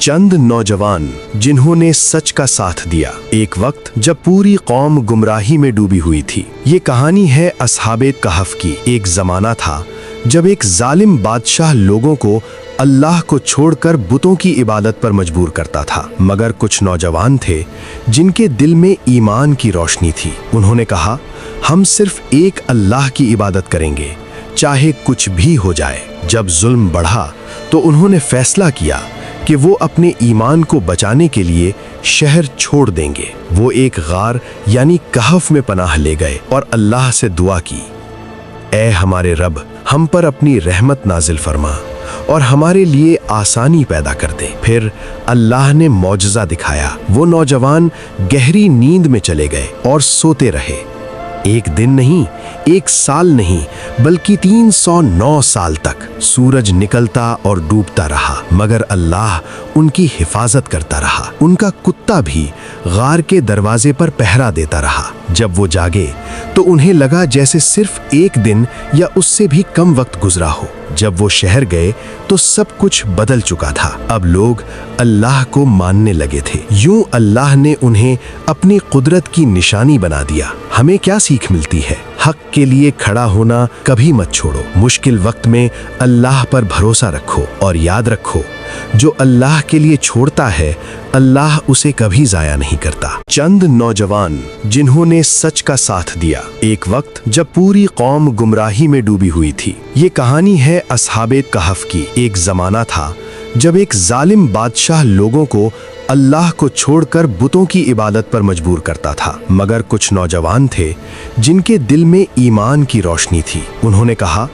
चंद नौजवान जिन्होंने सच का साथ दिया। एक वक्त जब पूरी कौम गुमराही में डूबी हुई थी। ये कहानी है असहाबे कहफ की। एक जमाना था जब एक जालिम बादशाह लोगों को अल्लाह को छोड़कर बुतों की इबादत पर मजबूर करता था, मगर कुछ नौजवान थे जिनके दिल में ईमान की रोशनी थी। उन्होंने कहा, हम सिर्फ एक अल्लाह की इबादत करेंगे, चाहे कुछ भी हो जाए। जब जुल्म बढ़ा तो उन्होंने फैसला किया कि वो अपने ईमान को बचाने के लिए शहर छोड़ देंगे। वो एक गार यानी कहफ में पनाह ले गए और अल्लाह से दुआ की, ऐ हमारे रब, हम पर अपनी रहमत नाजिल फरमा और हमारे लिए आसानी पैदा कर दे। फिर अल्लाह ने मौजज़ा दिखाया। वो नौजवान गहरी नींद में चले गए और सोते रहे। एक दिन नहीं, एक साल नहीं, बल्कि 309 साल तक सूरज निकलता और डूबता रहा, मगर अल्लाह उनकी हिफाजत करता रहा। उनका कुत्ता भी गार के दरवाजे पर पहरा देता रहा। जब वो जागे तो उन्हें लगा जैसे सिर्फ एक दिन या उससे भी कम वक्त गुजरा हो। जब वो शहर गए तो सब कुछ बदल चुका था। अब लोग अल्लाह को मानने लगे थे। यूं अल्लाह ने उन्हें अपनी कुदरत की निशानी बना दिया। हमें क्या सीख मिलती है? हक के लिए खड़ा होना कभी मत छोड़ो। मुश्किल वक्त में अल्लाह पर भरोसा रखो और याद रखो, जो अल्लाह के लिए छोड़ता है अल्लाह उसे कभी जाया नहीं करता। चंद नौजवान जिन्होंने सच का साथ दिया। एक वक्त जब पूरी कौम गुमराही में डूबी हुई थी। ये कहानी है असहाबे कहफ की। एक जमाना था जब एक जालिम बादशाह लोगों को अल्लाह को छोड़कर बुतों की इबादत पर मजबूर करता था, मगर कुछ नौजवान थे जिनके दिल में ईमान की रोशनी थी। उन्होंने कहा,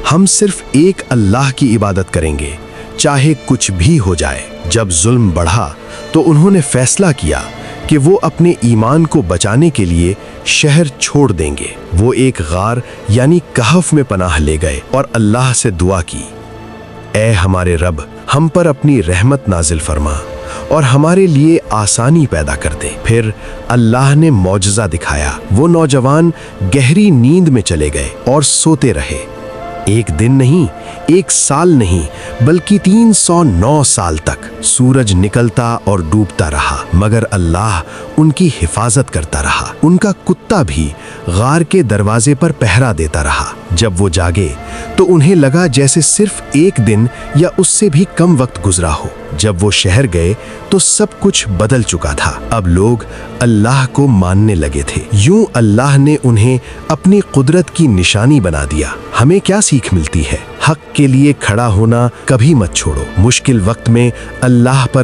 हम सिर्फ एक अल्लाह की इबादत करेंगे, चाहे कुछ भी हो जाए। जब जुल्म बढ़ा तो उन्होंने फैसला किया कि वो अपने ईमान को बचाने के लिए शहर छोड़ देंगे। वो एक गार यानी कहफ में पनाह ले गए और अल्लाह से दुआ की, ऐ हमारे रब, हम पर अपनी रहमत नाजिल फरमा और हमारे लिए आसानी पैदा कर दे। फिर अल्लाह ने मौजज़ा दिखाया। वो नौजवान गहरी नींद में चले गए और सोते रहे। एक दिन नहीं, एक साल नहीं, बल्कि 309 साल तक सूरज निकलता और डूबता रहा, मगर अल्लाह उनकी हिफाजत करता रहा। उनका कुत्ता भी गार के दरवाजे पर पहरा देता रहा। जब वो जागे तो उन्हें लगा जैसे सिर्फ एक दिन या उससे भी कम वक्त गुजरा हो। जब वो शहर गए तो सब कुछ बदल चुका था। अब लोग अल्लाह को मानने लगे थे। यूं अल्लाह ने उन्हें अपनी कुदरत की निशानी बना दिया। हमें क्या सीख मिलती है? हक के लिए खड़ा होना कभी मत छोड़ो। मुश्किल वक्त में अल्लाह पर